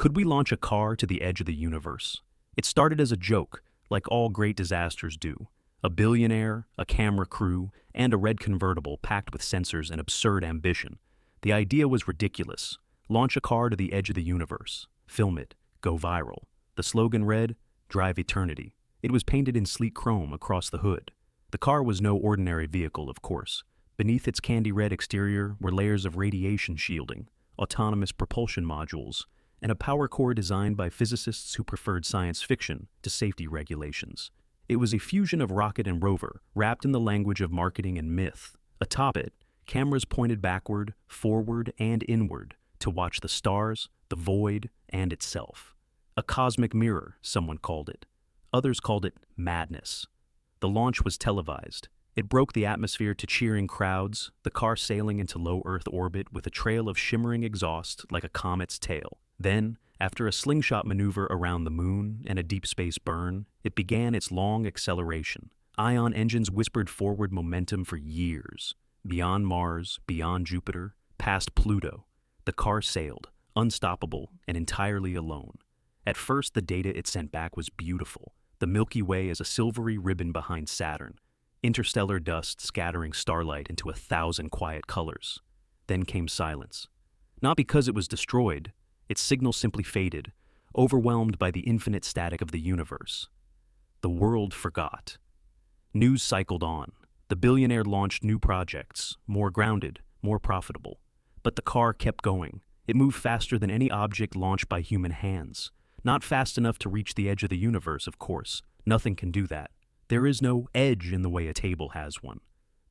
Could we launch a car to the edge of the universe? It started as a joke, like all great disasters do. A billionaire, a camera crew, and a red convertible packed with sensors and absurd ambition. The idea was ridiculous. Launch a car to the edge of the universe. Film it. Go viral. The slogan read, "Drive Eternity." It was painted in sleek chrome across the hood. The car was no ordinary vehicle, of course. Beneath its candy red exterior were layers of radiation shielding, autonomous propulsion modules, and a power core designed by physicists who preferred science fiction to safety regulations. It was a fusion of rocket and rover, wrapped in the language of marketing and myth. Atop it, cameras pointed backward, forward, and inward to watch the stars, the void, and itself. A cosmic mirror, someone called it. Others called it madness. The launch was televised. It broke the atmosphere to cheering crowds, the car sailing into low Earth orbit with a trail of shimmering exhaust like a comet's tail. Then, after a slingshot maneuver around the moon and a deep space burn, it began its long acceleration. Ion engines whispered forward momentum for years. Beyond Mars, beyond Jupiter, past Pluto, the car sailed, unstoppable and entirely alone. At first, the data it sent back was beautiful. The Milky Way as a silvery ribbon behind Saturn, interstellar dust scattering starlight into 1,000 quiet colors. Then came silence. Not because it was destroyed, its signal simply faded, overwhelmed by the infinite static of the universe. The world forgot. News cycled on. The billionaire launched new projects, more grounded, more profitable. But the car kept going. It moved faster than any object launched by human hands. Not fast enough to reach the edge of the universe, of course. Nothing can do that. There is no edge in the way a table has one.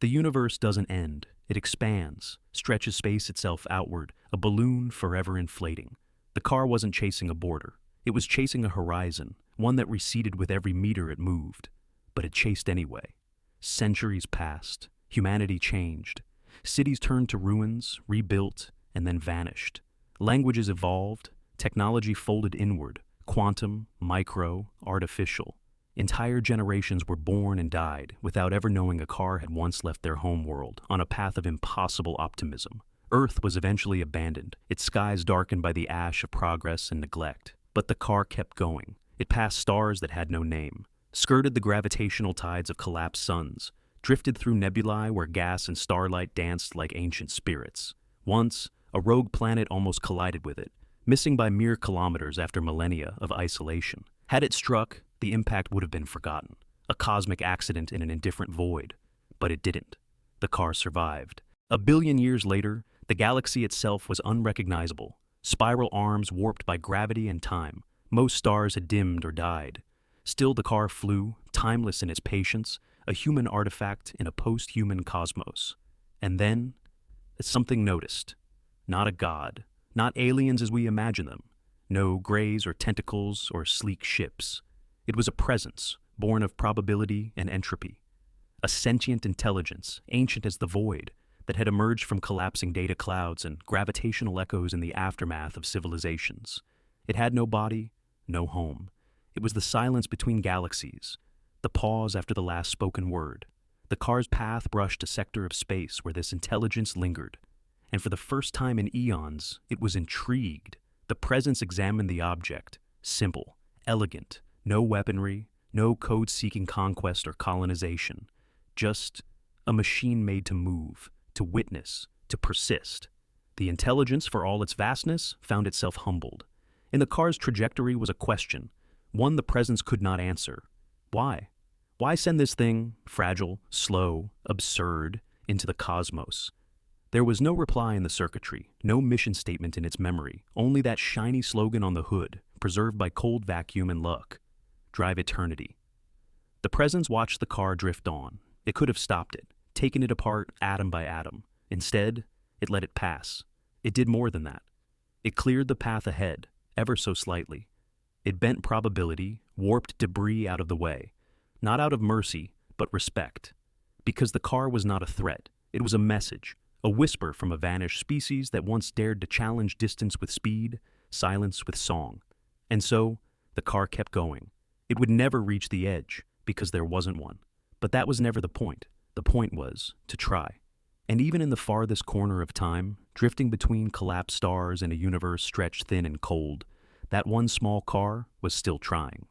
The universe doesn't end. It expands, stretches space itself outward, a balloon forever inflating. The car wasn't chasing a border. It was chasing a horizon, one that receded with every meter it moved. But it chased anyway. Centuries passed. Humanity changed. Cities turned to ruins, rebuilt, and then vanished. Languages evolved. Technology folded inward. Quantum, micro, artificial. Entire generations were born and died without ever knowing a car had once left their homeworld on a path of impossible optimism. Earth was eventually abandoned, its skies darkened by the ash of progress and neglect. But the car kept going. It passed stars that had no name, skirted the gravitational tides of collapsed suns, drifted through nebulae where gas and starlight danced like ancient spirits. Once, a rogue planet almost collided with it, missing by mere kilometers after millennia of isolation. Had it struck, the impact would have been forgotten, a cosmic accident in an indifferent void. But it didn't. The car survived. 1 billion years later, the galaxy itself was unrecognizable, spiral arms warped by gravity and time. Most stars had dimmed or died. Still the car flew, timeless in its patience, a human artifact in a post-human cosmos. And then, something noticed. Not a god, not aliens as we imagine them. No grays or tentacles or sleek ships. It was a presence, born of probability and entropy. A sentient intelligence, ancient as the void, that had emerged from collapsing data clouds and gravitational echoes in the aftermath of civilizations. It had no body, no home. It was the silence between galaxies, the pause after the last spoken word. The car's path brushed a sector of space where this intelligence lingered. And for the first time in eons, it was intrigued. The presence examined the object, simple, elegant, no weaponry, no code-seeking conquest or colonization. Just a machine made to move, to witness, to persist. The intelligence, for all its vastness, found itself humbled. In the car's trajectory was a question, one the presence could not answer. Why? Why send this thing, fragile, slow, absurd, into the cosmos? There was no reply in the circuitry, no mission statement in its memory, only that shiny slogan on the hood, preserved by cold vacuum and luck. Drive Eternity. The presence watched the car drift on. It could have stopped it, taken it apart atom by atom. Instead, it let it pass. It did more than that. It cleared the path ahead, ever so slightly. It bent probability, warped debris out of the way. Not out of mercy, but respect. Because the car was not a threat. It was a message, a whisper from a vanished species that once dared to challenge distance with speed, silence with song. And so, the car kept going. It would never reach the edge, because there wasn't one. But that was never the point. The point was to try. And even in the farthest corner of time, drifting between collapsed stars in a universe stretched thin and cold, that one small car was still trying.